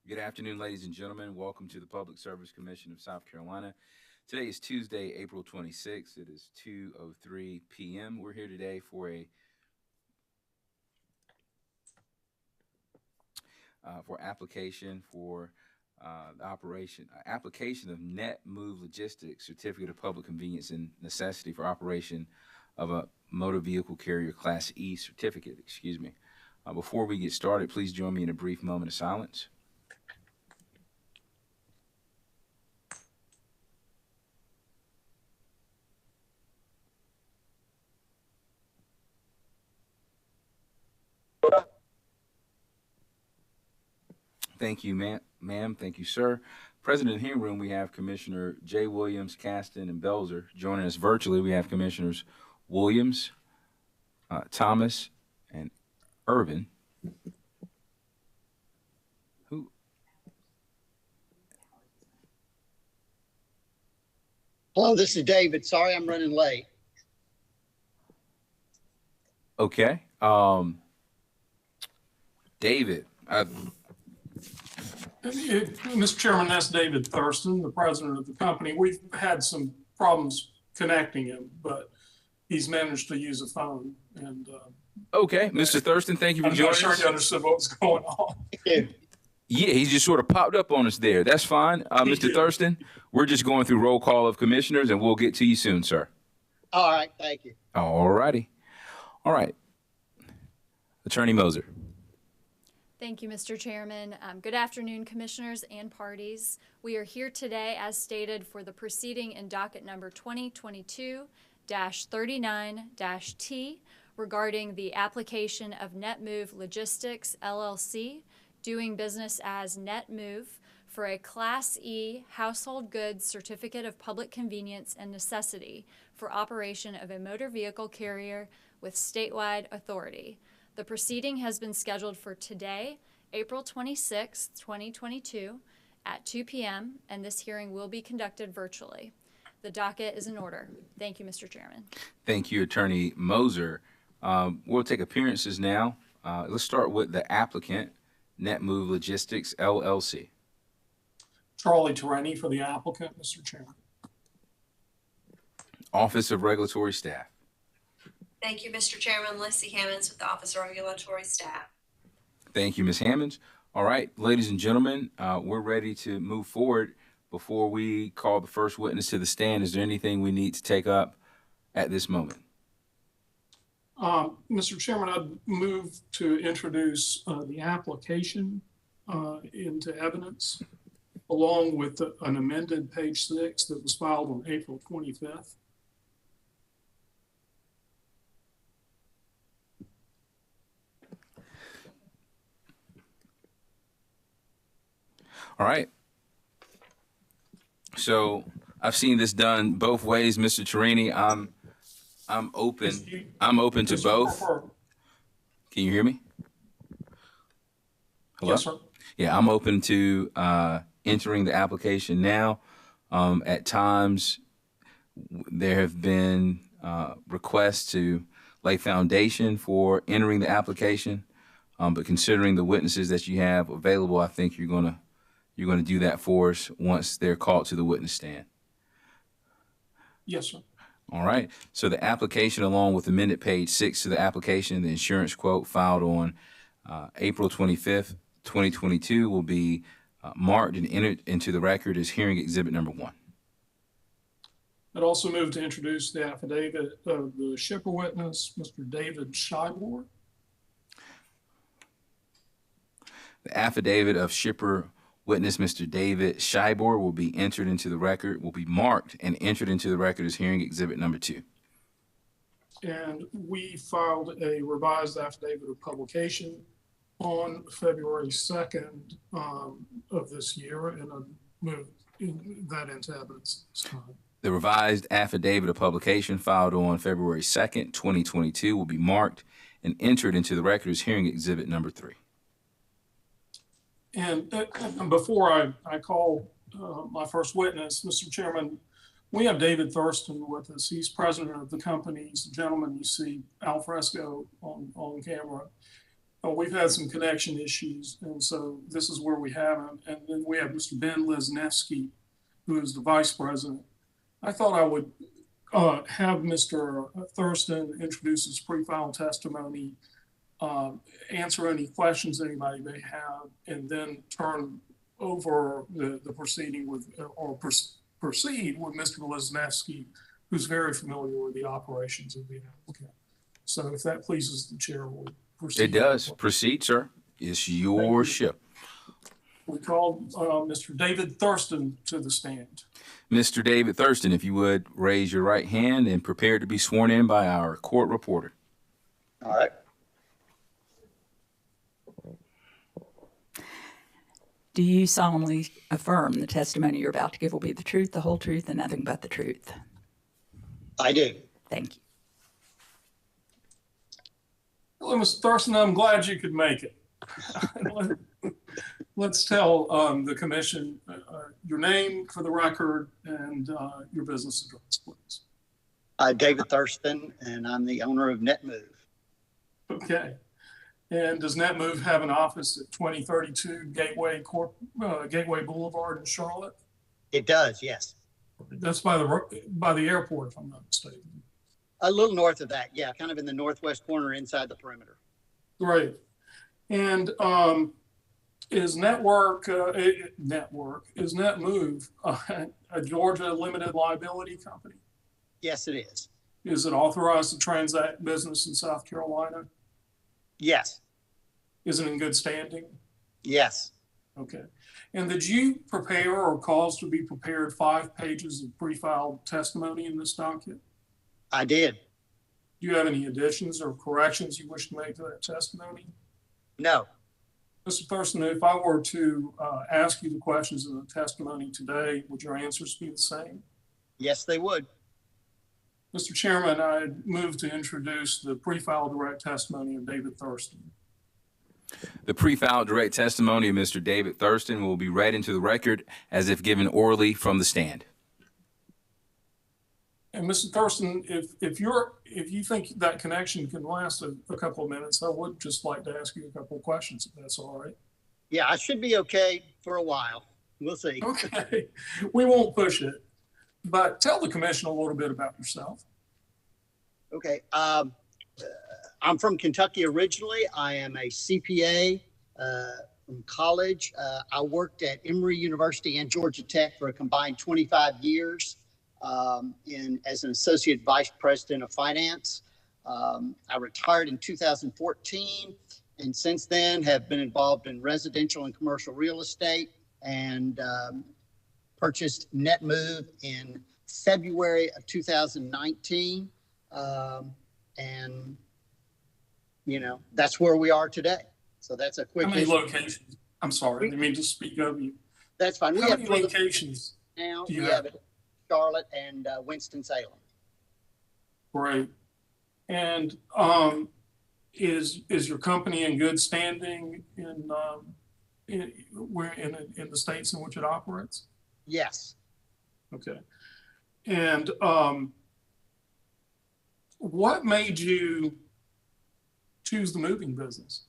Good afternoon, ladies and gentlemen. Welcome to the Public Service Commission of South Carolina. Today is Tuesday, April 26th. It is 2:03 p.m. We're here today for application for the application of NetMove Logistics Certificate of Public Convenience and Necessity for operation of a motor vehicle carrier Class E certificate. Before we get started, please join me in a brief moment of silence. Thank you, ma'am. Thank you, sir. Present in the hearing room, we have Commissioner J. Williams, Caston, and Belzer. Joining us virtually, we have Commissioners Williams, Thomas, and Irvin. Hello, this is David. Sorry I'm running late. Okay. David. Mr. Chairman, that's David Thurston, the president of the company. We've had some problems connecting him, but he's managed to use a phone. And okay, Mr. Thurston, thank you for joining us. I'm not sure you understood what was going on. Yeah, he just sort of popped up on us there. That's fine. Mr. Thurston, we're just going through roll call of commissioners, and we'll get to you soon, sir. All right, thank you. All righty. All right. Attorney Moser. Thank you, Mr. Chairman. Good afternoon, commissioners and parties. We are here today, as stated, for the proceeding in docket number 2022-39-T regarding the application of NetMove Logistics, LLC, doing business as NetMove, for a Class E household goods certificate of public convenience and necessity for operation of a motor vehicle carrier with statewide authority. The proceeding has been scheduled for today, April 26, 2022, at 2 p.m., and this hearing will be conducted virtually. The docket is in order. Thank you, Mr. Chairman. Thank you, Attorney Moser. We'll take appearances now. Let's start with the applicant, NetMove Logistics, LLC. Charlie Tereni for the applicant, Mr. Chairman. Office of Regulatory Staff. Thank you, Mr. Chairman. Lissy Hammonds with the Office of Regulatory Staff. Thank you, Ms. Hammonds. All right, ladies and gentlemen, we're ready to move forward. Before we call the first witness to the stand, is there anything we need to take up at this moment? Mr. Chairman, I'd move to introduce the application into evidence, along with an amended page 6 that was filed on April 25th. All right. So I've seen this done both ways, Mr. Tereni. I'm open. I'm open to both. Can you hear me? Hello? Yes, sir. Yeah, I'm open to entering the application now. At times, there have been requests to lay foundation for entering the application, but considering the witnesses that you have available, I think you're gonna do that for us once they're called to the witness stand. Yes, sir. All right. So the application, along with amended page 6 to the application, the insurance quote filed on April 25th, 2022, will be marked and entered into the record as hearing exhibit number 1. I'd also move to introduce the affidavit of the shipper witness, Mr. David Scheibler. The affidavit of shipper witness, Mr. David Scheibler, will be entered into the record, will be marked and entered into the record as hearing exhibit number 2. And we filed a revised affidavit of publication on February 2nd of this year, and I moved that into evidence this time. The revised affidavit of publication filed on February 2nd, 2022 will be marked and entered into the record as hearing exhibit number 3. And before I call my first witness, Mr. Chairman, we have David Thurston with us. He's president of the company. He's the gentleman you see al fresco on camera. we've had some connection issues, and so this is where we have him. And then we have Mr. Ben Lesniewski, who is the vice president. I thought I would have Mr. Thurston introduce his pre-filed testimony, answer any questions anybody may have, and then turn over the proceeding with, proceed with Mr. Lesniewski, who's very familiar with the operations of the applicant. So if that pleases the chair, we'll proceed. It does. Proceed, sir. It's your ship. We call Mr. David Thurston to the stand. Mr. David Thurston, if you would raise your right hand and prepare to be sworn in by our court reporter. All right. Do you solemnly affirm the testimony you're about to give will be the truth, the whole truth, and nothing but the truth? I do. Thank you. Hello, Mr. Thurston. I'm glad you could make it. Let's tell the commission your name for the record and your business address, please. David Thurston, and I'm the owner of NetMove. Okay. And does NetMove have an office at 2032 Gateway Boulevard in Charlotte? It does, yes. That's by the airport, if I'm not mistaken. A little north of that, yeah, kind of in the northwest corner inside the perimeter. Great. And is NetMove a Georgia limited liability company? Yes, it is. Is it authorized to transact business in South Carolina? Yes. Is it in good standing? Yes. Okay. And did you prepare or cause to be prepared 5 pages of pre-filed testimony in this document? I did. Do you have any additions or corrections you wish to make to that testimony? No. Mr. Thurston, if I were to ask you the questions in the testimony today, would your answers be the same? Yes, they would. Mr. Chairman, I move to introduce the pre-filed direct testimony of David Thurston. The pre-filed direct testimony of Mr. David Thurston will be read into the record as if given orally from the stand. And Mr. Thurston, if you think that connection can last a couple of minutes, I would just like to ask you a couple of questions, if that's all right. Yeah, I should be okay for a while. We'll see. Okay, we won't push it, but tell the commission a little bit about yourself. Okay. I'm from Kentucky originally. I am a CPA from college. I worked at Emory University and Georgia Tech for a combined 25 years as an associate vice president of finance. I retired in 2014, and since then have been involved in residential and commercial real estate, and purchased NetMove in February of 2019. And you know, that's where we are today. So that's a quick. How many locations? I'm sorry, I didn't mean to speak of you. That's fine. How many locations now? do you We have Charlotte and Winston-Salem. Great. And is your company in good standing in the states in which it operates? Yes. Okay. And what made you choose the moving business?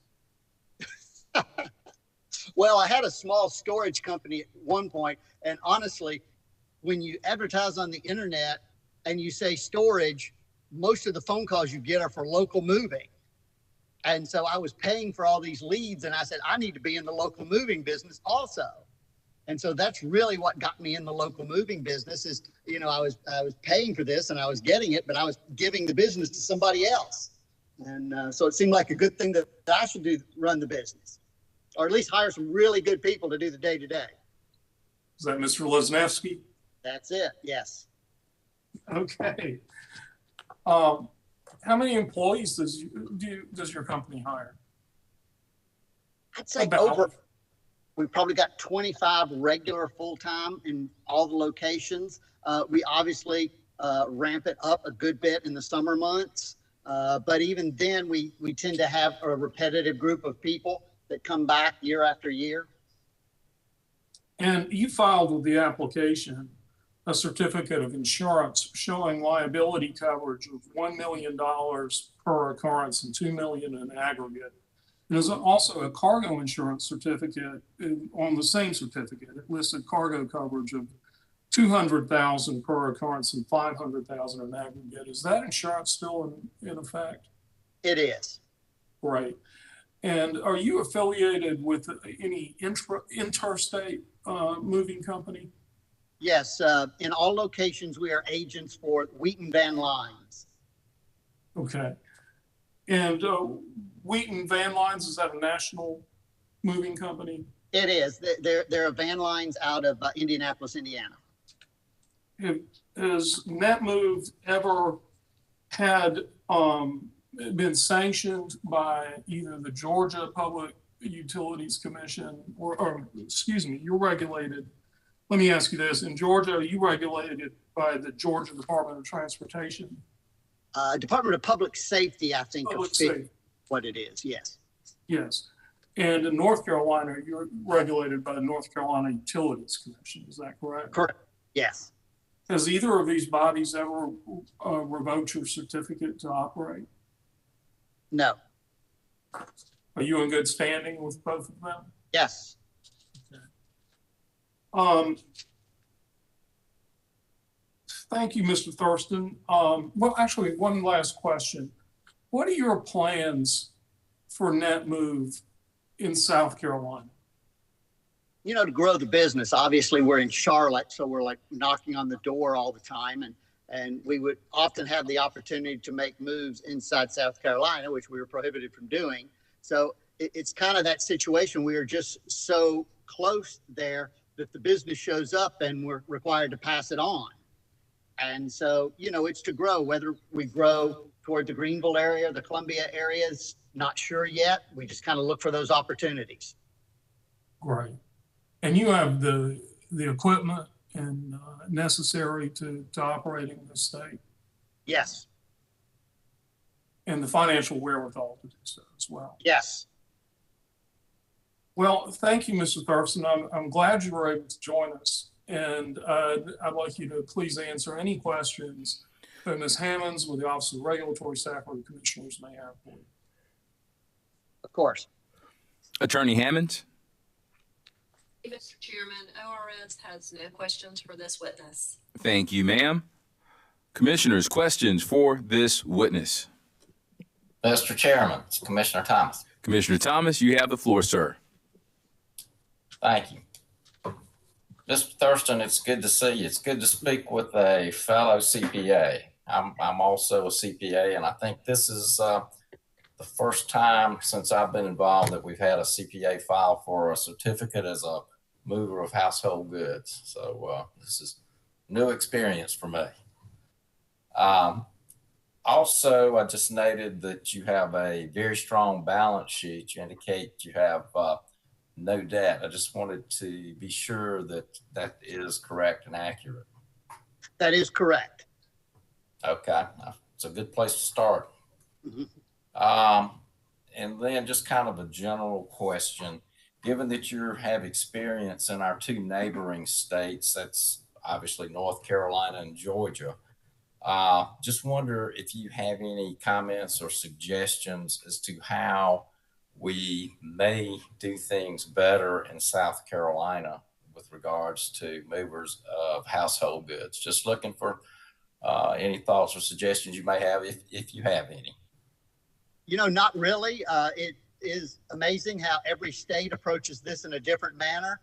Well, I had a small storage company at one point, and honestly, when you advertise on the internet and you say storage, most of the phone calls you get are for local moving. And so I was paying for all these leads, and I said, I need to be in the local moving business also. And so that's really what got me in the local moving business is, you know, I was paying for this and I was getting it, but I was giving the business to somebody else. And so it seemed like a good thing that I should run the business, or at least hire some really good people to do the day-to-day. Is that Mr. Lesniewski? That's it. Yes. Okay. How many employees does your company hire? I'd say we've probably got 25 regular full-time in all the locations. We obviously ramp it up a good bit in the summer months. But even then, we tend to have a repetitive group of people that come back year after year. And you filed with the application a certificate of insurance showing liability coverage of $1 million per occurrence and $2 million in aggregate. There's also a cargo insurance certificate on the same certificate. It listed cargo coverage of 200,000 per occurrence and 500,000 in aggregate. Is that insurance still in effect? It is. Right. And are you affiliated with any interstate moving company? Yes. In all locations, we are agents for Wheaton Van Lines. Okay. And Wheaton Van Lines, is that a national moving company? It is. They're Van Lines out of Indianapolis, Indiana. Has NetMove ever had been sanctioned by either the Georgia Public Utilities Commission or excuse me, you're regulated. Let me ask you this. In Georgia, are you regulated by the Georgia Department of Transportation? Department of Public Safety, I think, Public Safety. What it is. Yes. Yes. And in North Carolina, you're regulated by the North Carolina Utilities Commission. Is that correct? Correct. Yes. Has either of these bodies ever revoked your certificate to operate? No. Are you in good standing with both of them? Yes. Okay. Thank you, Mr. Thurston. Well, actually, one last question. What are your plans for NetMove in South Carolina? You know, to grow the business, obviously we're in Charlotte, so we're like knocking on the door all the time. And we would often have the opportunity to make moves inside South Carolina, which we were prohibited from doing. So it's kind of that situation. We are just so close there that the business shows up and we're required to pass it on. And so, you know, it's to grow. Whether we grow toward the Greenville area, the Columbia area, is not sure yet. We just kind of look for those opportunities. Right. And you have the equipment and necessary to operate in the state? Yes. And the financial wherewithal to do so as well? Yes. Well, thank you, Mr. Thurston. I'm glad you were able to join us. And I'd like you to please answer any questions that Ms. Hammonds with the Office of Regulatory Staff or the Commissioners may have for you. Of course. Attorney Hammonds. Mr. Chairman, ORS has no questions for this witness. Thank you, ma'am. Commissioners, questions for this witness? Mr. Chairman, it's Commissioner Thomas. Commissioner Thomas, you have the floor, sir. Thank you. Mr. Thurston, it's good to see you. It's good to speak with a fellow CPA. I'm also a CPA, and I think this is the first time since I've been involved that we've had a CPA file for a certificate as a mover of household goods. So this is new experience for me. Also, I just noted that you have a very strong balance sheet. You indicate you have no debt. I just wanted to be sure that that is correct and accurate. That is correct. Okay, it's a good place to start. Mm-hmm. And then just kind of a general question, given that you have experience in our two neighboring states, that's obviously North Carolina and Georgia, just wonder if you have any comments or suggestions as to how we may do things better in South Carolina with regards to movers of household goods. Just looking for any thoughts or suggestions you may have, if you have any. You know, not really. It is amazing how every state approaches this in a different manner.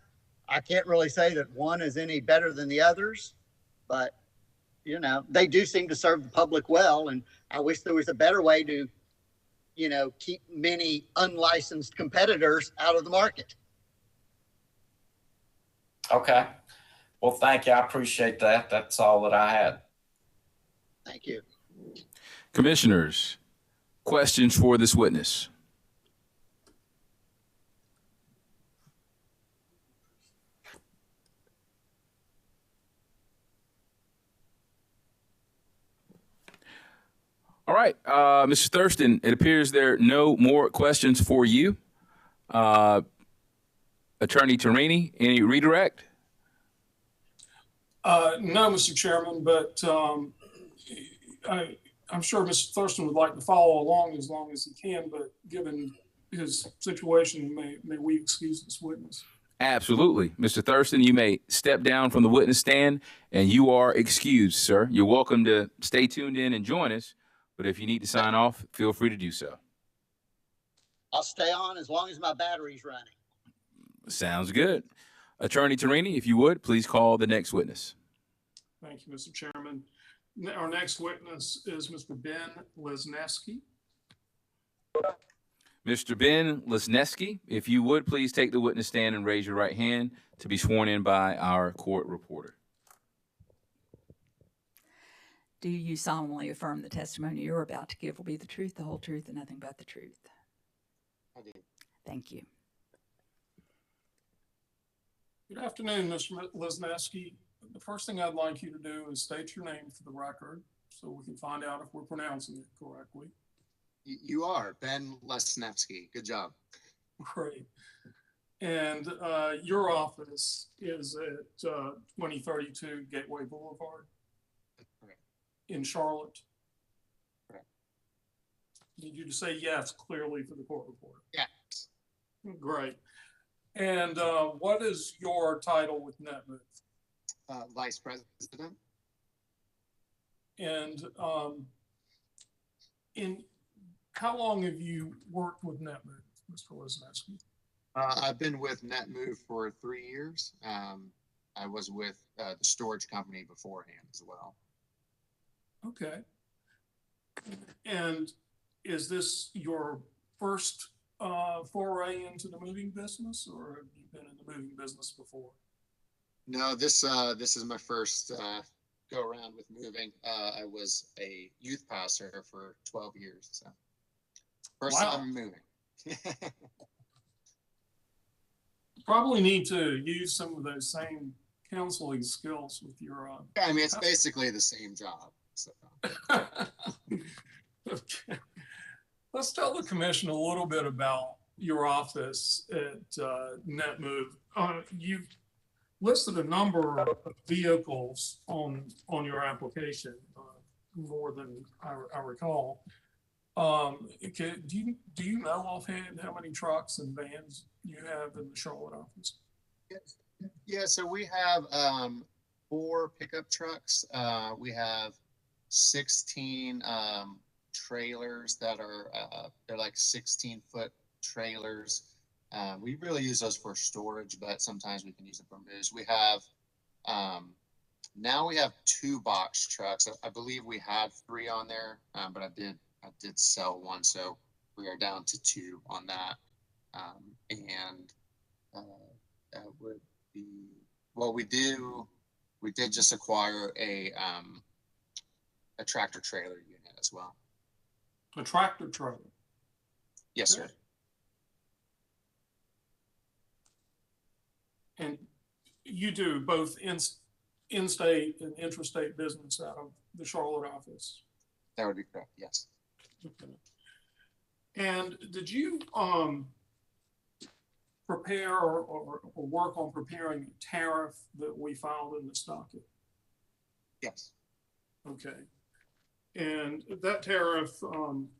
I can't really say that one is any better than the others, but, you know, they do seem to serve the public well. And I wish there was a better way to, you know, keep many unlicensed competitors out of the market. Okay. Well, thank you. I appreciate that. That's all that I had. Thank you. Commissioners, questions for this witness? All right, Mr. Thurston, it appears there are no more questions for you. Attorney Tarini, any redirect? No, Mr. Chairman, but I'm sure Mr. Thurston would like to follow along as long as he can, but given his situation, may we excuse this witness? Absolutely. Mr. Thurston, you may step down from the witness stand and you are excused, sir. You're welcome to stay tuned in and join us, but if you need to sign off, feel free to do so. I'll stay on as long as my battery's running. Sounds good. Attorney Tarini, if you would, please call the next witness. Thank you, Mr. Chairman. Our next witness is Mr. Ben Lesneski. Mr. Ben Lesneski, if you would, please take the witness stand and raise your right hand to be sworn in by our court reporter. Do you solemnly affirm the testimony you're about to give will be the truth, the whole truth, and nothing but the truth? I do. Thank you. Good afternoon, Mr. Lesneski. The first thing I'd like you to do is state your name for the record so we can find out if we're pronouncing it correctly. You are Ben Lesnevsky. Good job. Great. And your office is at 2032 Gateway Boulevard Correct. in Charlotte. Correct. Need you to say yes clearly for the court reporter. Yes. Great. And what is your title with NetMove? Vice President. And in how long have you worked with NetMove, Mr. Lesneski? I've been with NetMove for 3 years. I was with the storage company beforehand as well. Okay. And is this your first foray into the moving business, or have you been in the moving business before? No, this is my first go around with moving. I was a youth pastor for 12 years, so first Wow. time moving. Probably need to use some of those same counseling skills with your I mean, it's basically the same job. So. Okay. Let's tell the commission a little bit about your office at NetMove. You've listed a number of vehicles on your application, more than I recall. Do you know offhand how many trucks and vans you have in the Charlotte office? Yeah, so we have 4 pickup trucks. We have 16 trailers that are they're like 16-foot trailers. We really use those for storage, but sometimes we can use them for moves. We have now we have 2 box trucks. I believe we had 3 on there, but I did sell 1, so we are down to 2 on that. And that would be, well, we did just acquire a tractor trailer unit as well. A tractor trailer. Yes, sir. And you do both in-state and intrastate business out of the Charlotte office? That would be correct, yes. Okay. And did you prepare or work on preparing a tariff that we filed in the docket? Yes. Okay. And that tariff, one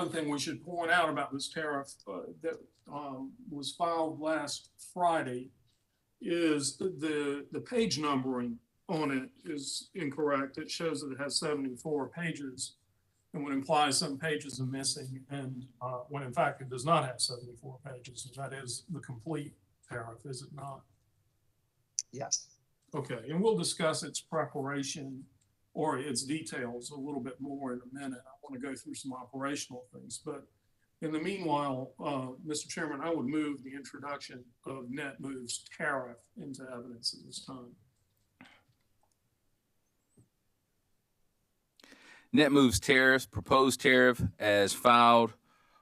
thing we should point out about this tariff that was filed last Friday is the page numbering on it is incorrect. It shows that it has 74 pages and would imply some pages are missing, and when in fact it does not have 74 pages, and that is the complete tariff, is it not? Yes. Okay, and we'll discuss its preparation or its details a little bit more in a minute. I want to go through some operational things, but in the meanwhile, Mr. Chairman, I would move the introduction of NetMove's tariff into evidence at this time. NetMove's proposed tariff as filed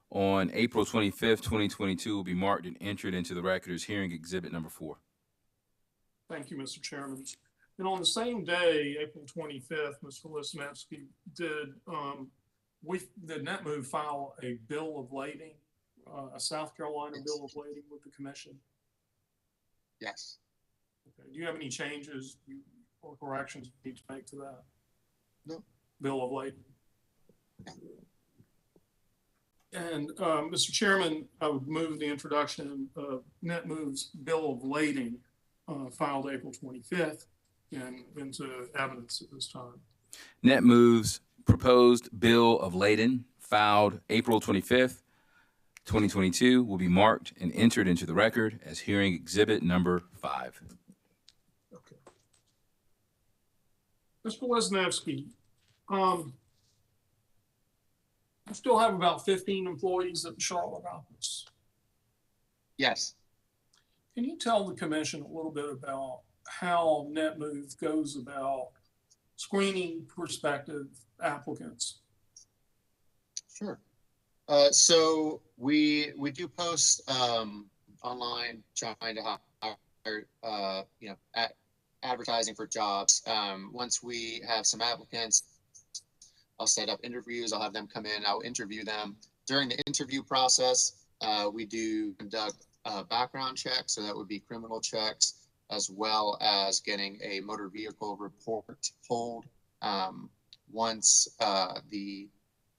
on April 25th, 2022 will be marked and entered into the record as hearing exhibit number 4. Thank you, Mr. Chairman. And on the same day, April 25th, Mr. Lesnevsky, did NetMove file a bill of lading, a South Carolina bill of lading with the commission? Yes. Okay. Do you have any changes or corrections you need to make to that? No. Bill of lading? And Mr. Chairman, I would move the introduction of NetMove's bill of lading filed April 25th and into evidence at this time. NetMove's proposed bill of lading, filed April 25th, 2022, will be marked and entered into the record as hearing exhibit number 5. Okay. Mr. Lesnevsky, I still have about 15 employees at the Charlotte office. Yes. Can you tell the commission a little bit about how NetMove goes about screening prospective applicants? Sure. So we do post online trying to hire, advertising for jobs. Once we have some applicants, I'll set up interviews. I'll have them come in. I'll interview them. During the interview process, we do conduct background checks. So that would be criminal checks, as well as getting a motor vehicle report pulled. Once the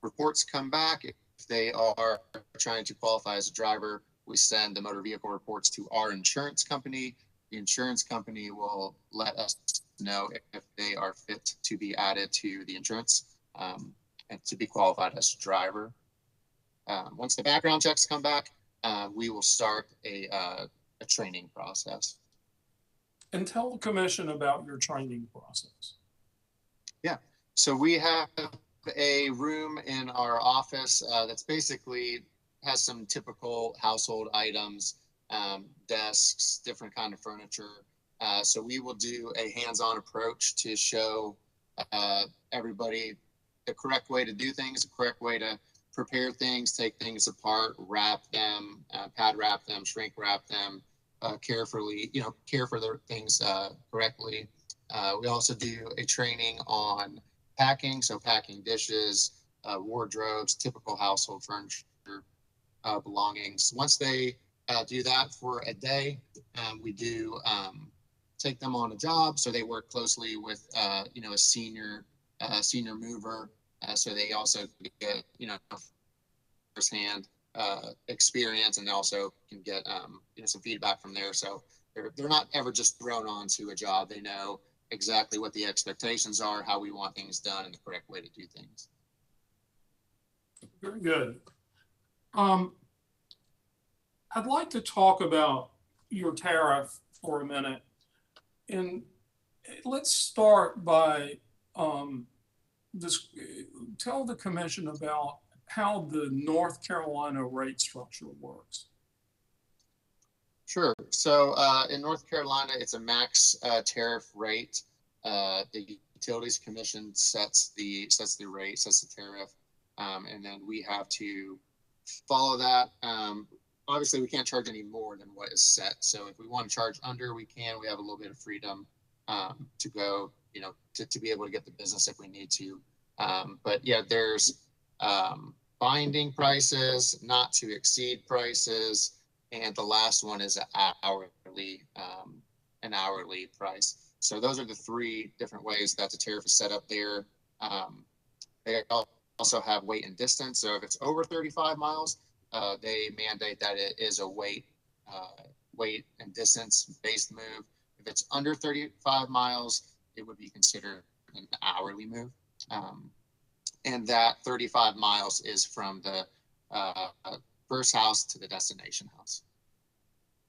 reports come back, if they are trying to qualify as a driver, we send the motor vehicle reports to our insurance company. The insurance company will let us know if they are fit to be added to the insurance and to be qualified as a driver. Once the background checks come back, we will start a training process. And tell the commission about your training process. Yeah, so we have a room in our office that's basically has some typical household items, desks, different kind of furniture. So we will do a hands-on approach to show everybody the correct way to do things, the correct way to prepare things, take things apart, wrap them, pad wrap them, shrink wrap them, carefully, care for their things correctly. We also do a training on packing, so packing dishes, wardrobes, typical household furniture, belongings. Once they do that for a day, we do take them on a job. So they work closely with, a senior mover. So they also get, firsthand experience, and also can get, some feedback from there. So they're not ever just thrown onto a job. They know exactly what the expectations are, how we want things done, and the correct way to do things. Very good. I'd like to talk about your tariff for a minute. And let's start by tell the commission about how the North Carolina rate structure works. Sure. So in North Carolina, it's a max tariff rate. The Utilities Commission sets the rate, sets the tariff, and then we have to follow that. Obviously, we can't charge any more than what is set. So if we want to charge under, we can. We have a little bit of freedom to go, to be able to get the business if we need to. But yeah, there's binding prices, not to exceed prices, and the last one is an hourly price. So those are the three different ways that the tariff is set up there. They also have weight and distance. So if it's over 35 miles, they mandate that it is a weight and distance based move. If it's under 35 miles, it would be considered an hourly move. And that 35 miles is from the first house to the destination house.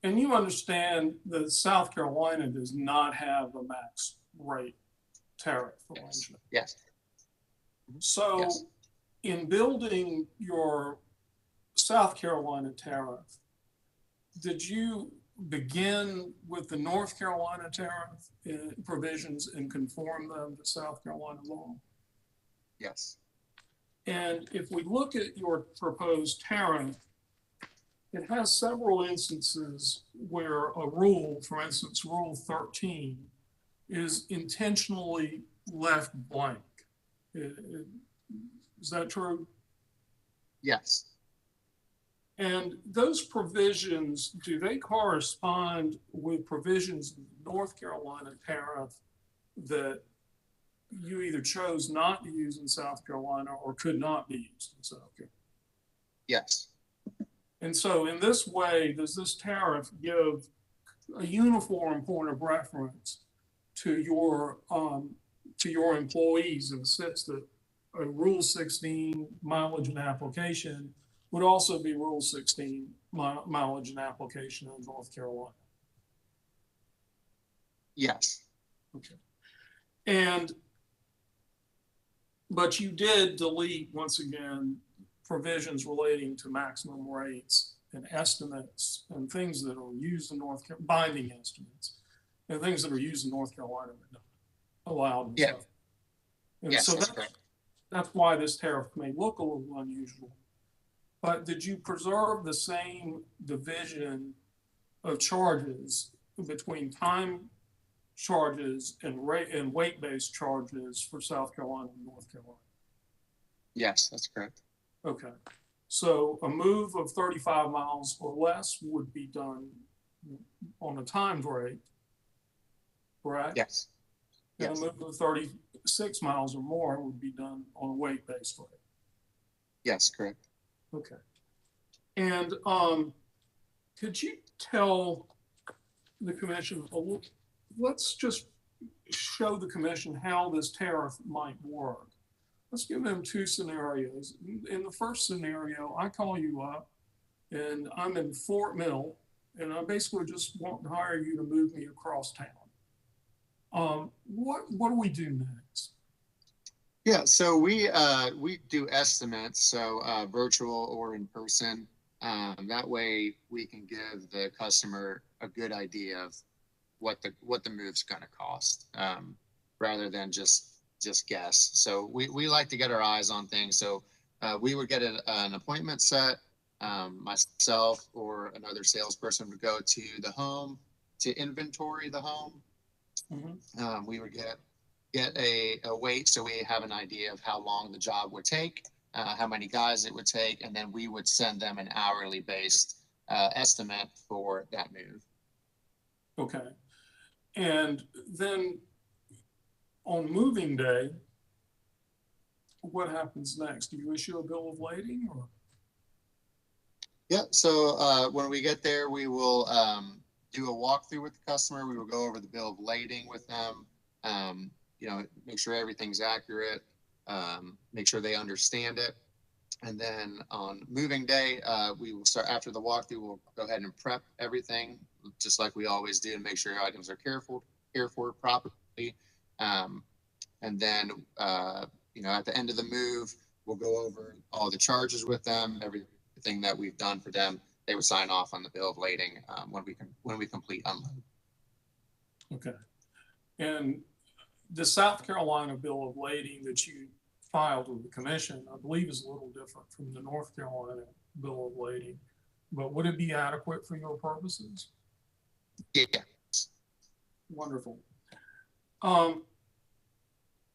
And you understand that South Carolina does not have a max rate tariff arrangement. Yes. So yes. In building your South Carolina tariff, did you begin with the North Carolina tariff provisions and conform them to South Carolina law? Yes. And if we look at your proposed tariff, it has several instances where a rule, for instance, Rule 13, is intentionally left blank. Is that true? Yes. And those provisions, do they correspond with provisions in the North Carolina tariff that you either chose not to use in South Carolina or could not be used in South Carolina? Yes. And so in this way, does this tariff give a uniform point of reference to your employees in the sense that a Rule 16 mileage and application would also be Rule 16 mileage and application in North Carolina? Yes. Okay. But you did delete, once again, provisions relating to maximum rates and estimates and things that are used in binding estimates and things that are used in North Carolina but not allowed and stuff. And yes, so that's correct. that's why this tariff may look a little unusual. But did you preserve the same division of charges between time charges and rate and weight-based charges for South Carolina and North Carolina? Yes, that's correct. Okay. So a move of 35 miles or less would be done on a timed rate, correct? Yes. And Yes. a move of 36 miles or more would be done on a weight-based rate. Yes, correct. Okay. And could you tell the commission, let's just show the commission how this tariff might work. Let's give them two scenarios. In the first scenario, I call you up and I'm in Fort Mill and I basically just want to hire you to move me across town. What do we do next? Yeah, so we do estimates, so virtual or in person. That way we can give the customer a good idea of what the move's going to cost, rather than just guess. So we like to get our eyes on things. So we would get an appointment set. Myself or another salesperson would go to the home to inventory the home. Mm-hmm. We would get a weight, so we have an idea of how long the job would take, how many guys it would take, and then we would send them an hourly based estimate for that move. Okay. And then on moving day, what happens next? Do you issue a bill of lading or? Yeah, so when we get there, we will do a walkthrough with the customer. We will go over the bill of lading with them, make sure everything's accurate, make sure they understand it. And then on moving day, we will start after the walkthrough, we'll go ahead and prep everything just like we always do and make sure items are cared for properly. And then, at the end of the move, we'll go over all the charges with them, everything that we've done for them. They would sign off on the bill of lading when we complete unload. Okay. And the South Carolina bill of lading that you filed with the commission, I believe, is a little different from the North Carolina bill of lading. But would it be adequate for your purposes? Yeah. Wonderful.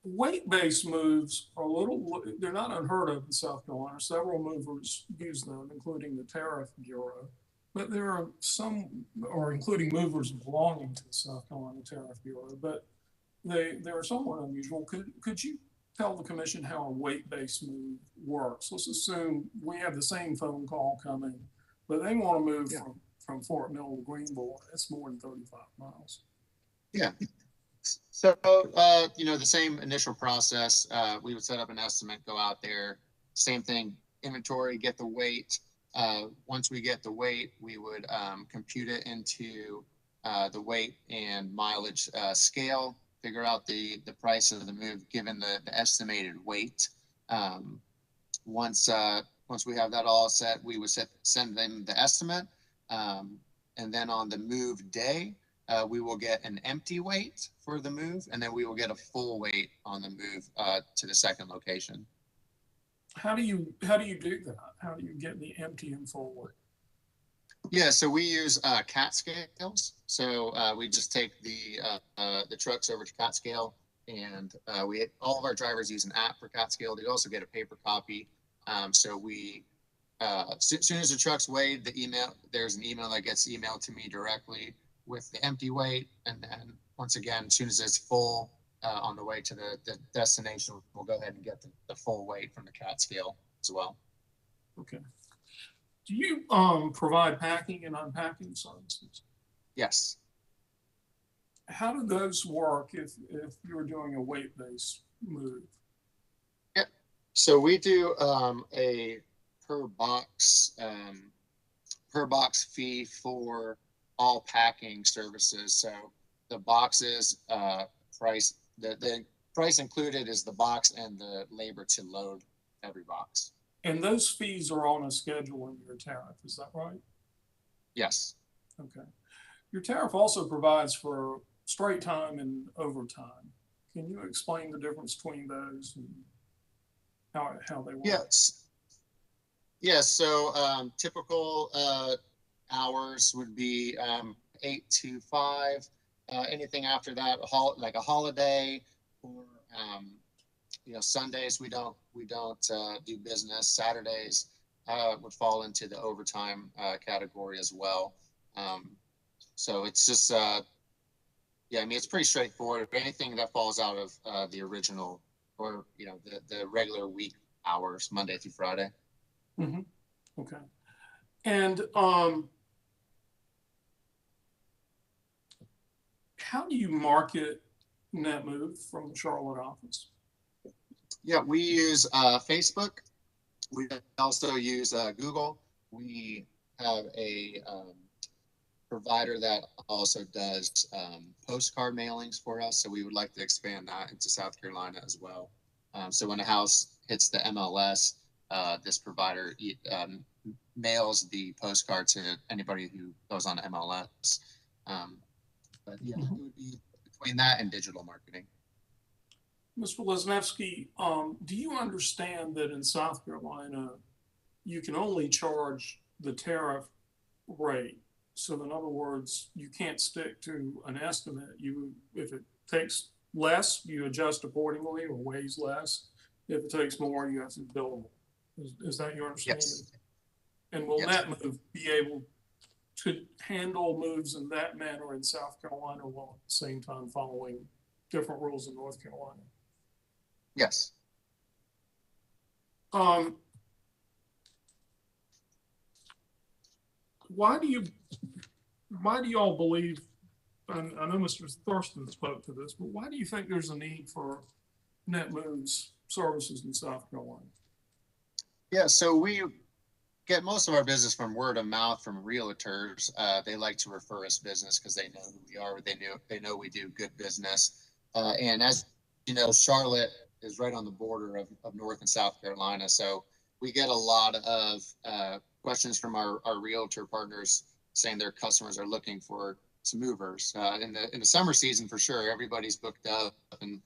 Weight-based moves are they're not unheard of in South Carolina. Several movers use them, including the Tariff Bureau. But there are some, or including movers belonging to the South Carolina Tariff Bureau, but they are somewhat unusual. Could you tell the commission how a weight-based move works? Let's assume we have the same phone call coming, but they want to move from Fort Mill to Greenville. It's more than 35 miles. Yeah. So, the same initial process, we would set up an estimate, go out there, same thing, inventory, get the weight. Once we get the weight, we would compute it into the weight and mileage scale, figure out the price of the move given the estimated weight. Once we have that all set, we would send them the estimate. And then on the move day, we will get an empty weight for the move, and then we will get a full weight on the move to the second location. How do you do that? How do you get the empty and full weight? Yeah, so we use CAT scales. So we just take the trucks over to CAT scale, and all of our drivers use an app for CAT scale. They also get a paper copy. So we as soon as the truck's weighed, there's an email that gets emailed to me directly with the empty weight, and then once again, as soon as it's full on the way to the destination, we'll go ahead and get the full weight from the CAT scale as well. Okay. Do you provide packing and unpacking services? Yes. How do those work if you're doing a weight-based move? Yeah. So we do a per box fee for all packing services. So the boxes price the price included is the box and the labor to load every box. And those fees are on a schedule in your tariff, is that right? Yes. Okay. Your tariff also provides for straight time and overtime. Can you explain the difference between those and how they work? Yes. Yes. So typical hours would be 8 to 5. Anything after that, like a holiday or Sundays we don't do business. Saturdays would fall into the overtime category as well. So it's just yeah, I mean it's pretty straightforward. Anything that falls out of the original or the regular week hours, Monday through Friday. Mm-hmm. Okay. And how do you market NetMove from the Charlotte office? Yeah, we use Facebook. We also use Google. We have a provider that also does postcard mailings for us. So we would like to expand that into South Carolina as well. So when a house hits the MLS, this provider mails the postcard to anybody who goes on MLS. But yeah, it would be between that and digital marketing. Mr. Lesniewski, do you understand that in South Carolina, you can only charge the tariff rate? So in other words, you can't stick to an estimate. If it takes less, you adjust accordingly or weighs less. If it takes more, you have to bill more. Is that your understanding? Yes. And will Yes. NetMove be able to handle moves in that manner in South Carolina while at the same time following different rules in North Carolina? Yes. Why do you all believe, and I know Mr. Thurston spoke to this, but why do you think there's a need for NetMove's services in South Carolina? Yeah, so we get most of our business from word of mouth from realtors. They like to refer us business because they know who we are. They know we do good business. And as you know, Charlotte is right on the border of North and South Carolina. So we get a lot of questions from our realtor partners saying their customers are looking for some movers. In the summer season, for sure, everybody's booked up, and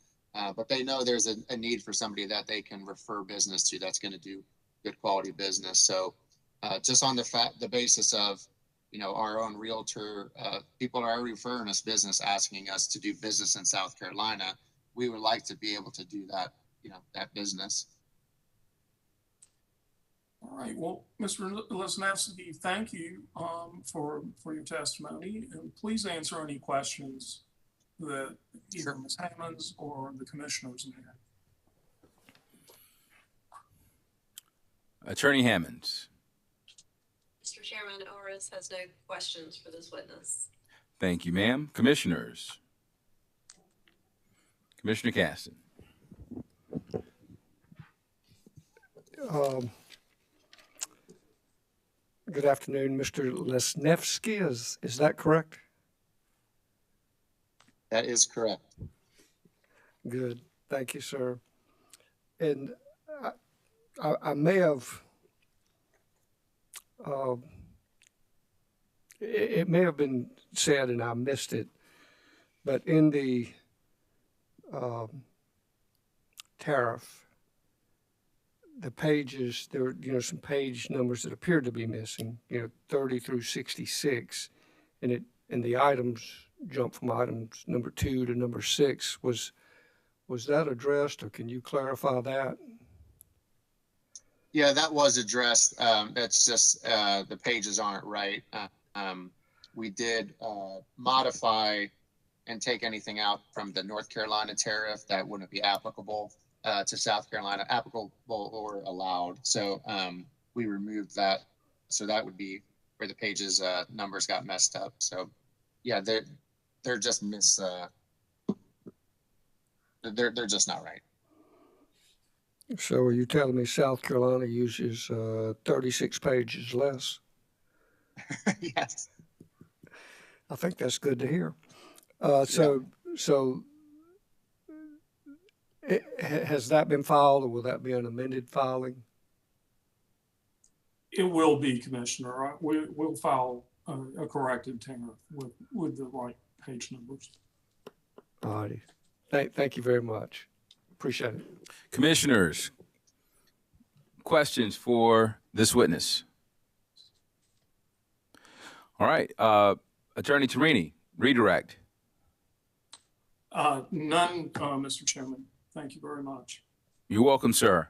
but they know there's a need for somebody that they can refer business to that's going to do good quality business. So just on the basis of our own realtor, people are already referring us business, asking us to do business in South Carolina. We would like to be able to do that, that business. All right. Well, Mr. Lesniewski, thank you for your testimony, and please answer any questions that either Ms. Hammonds or the commissioners may have. Attorney Hammonds. Mr. Chairman, ORS has no questions for this witness. Thank you, ma'am. Commissioners. Commissioner Caston. Good afternoon, Mr. Lesniewski. Is that correct? That is correct. Good. Thank you, sir. And I may have, it may have been said and I missed it, but in the tariff, the pages, there were, some page numbers that appeared to be missing, 30 through 66, and the items jumped from items number 2 to number 6. Was that addressed, or can you clarify that? Yeah, that was addressed. That's just the pages aren't right. We did modify and take anything out from the North Carolina tariff that wouldn't be applicable to South Carolina, applicable or allowed. So we removed that So that would be where the pages numbers got messed up. So yeah, they're just they're just not right. So are you telling me South Carolina uses 36 pages less? Yes. I think that's good to hear. Has that been filed, or will that be an amended filing? It will be, Commissioner. We'll file a corrected tariff with the right page numbers. All righty. Thank you very much. Appreciate it. Commissioners, questions for this witness? All right. Attorney Tarini, redirect. None, Mr. Chairman. Thank you very much. You're welcome, sir.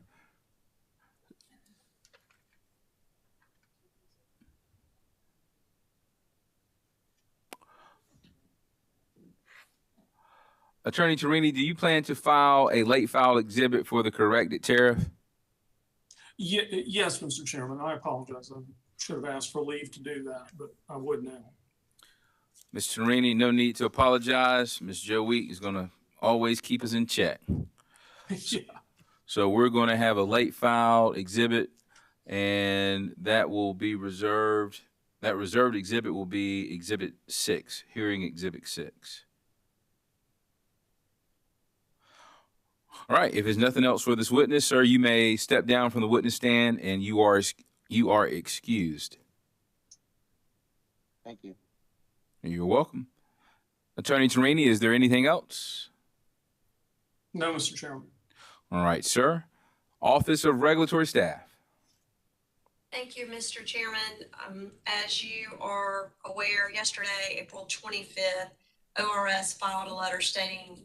Attorney Tarini, do you plan to file a late file exhibit for the corrected tariff? Yes, Mr. Chairman. I apologize. I should have asked for leave to do that, but I would now. Ms. Tarini, no need to apologize. Ms. Joe Week is going to always keep us in check. Yeah. So we're going to have a late file exhibit, and that will be reserved. That reserved exhibit will be Exhibit 6, Hearing Exhibit 6. All right. If there's nothing else for this witness, sir, you may step down from the witness stand, and you are excused. Thank you. You're welcome. Attorney Tarini, is there anything else? No, Mr. Chairman. All right, sir. Office of Regulatory Staff. Thank you, Mr. Chairman. As you are aware, yesterday, April 25th, ORS filed a letter stating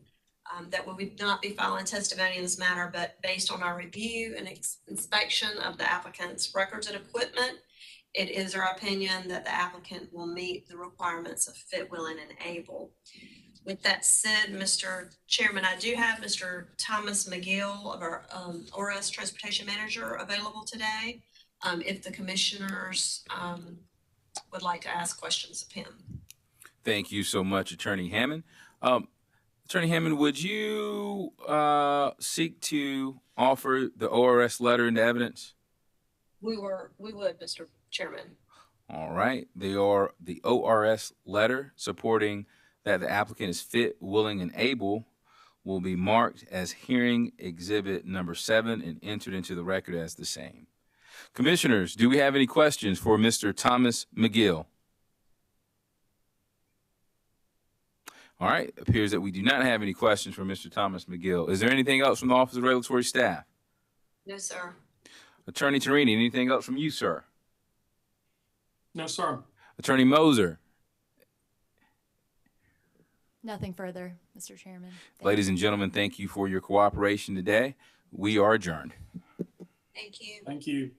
that we would not be filing testimony in this matter, but based on our review and inspection of the applicant's records and equipment, it is our opinion that the applicant will meet the requirements of fit, willing, and able. With that said, Mr. Chairman, I do have Mr. Thomas McGill of our ORS Transportation Manager available today. If the commissioners would like to ask questions of him. Thank you so much, Attorney Hammond. Attorney Hammond, would you seek to offer the ORS letter into evidence? We would, Mr. Chairman. All right. The ORS letter supporting that the applicant is fit, willing, and able will be marked as hearing exhibit number 7 and entered into the record as the same. Commissioners, do we have any questions for Mr. Thomas McGill? All right. Appears that we do not have any questions for Mr. Thomas McGill. Is there anything else from the Office of Regulatory Staff? No, sir. Attorney Tarini, anything else from you, sir? No, sir. Attorney Moser? Nothing further, Mr. Chairman. Ladies and gentlemen, thank you for your cooperation today. We are adjourned. Thank you. Thank you.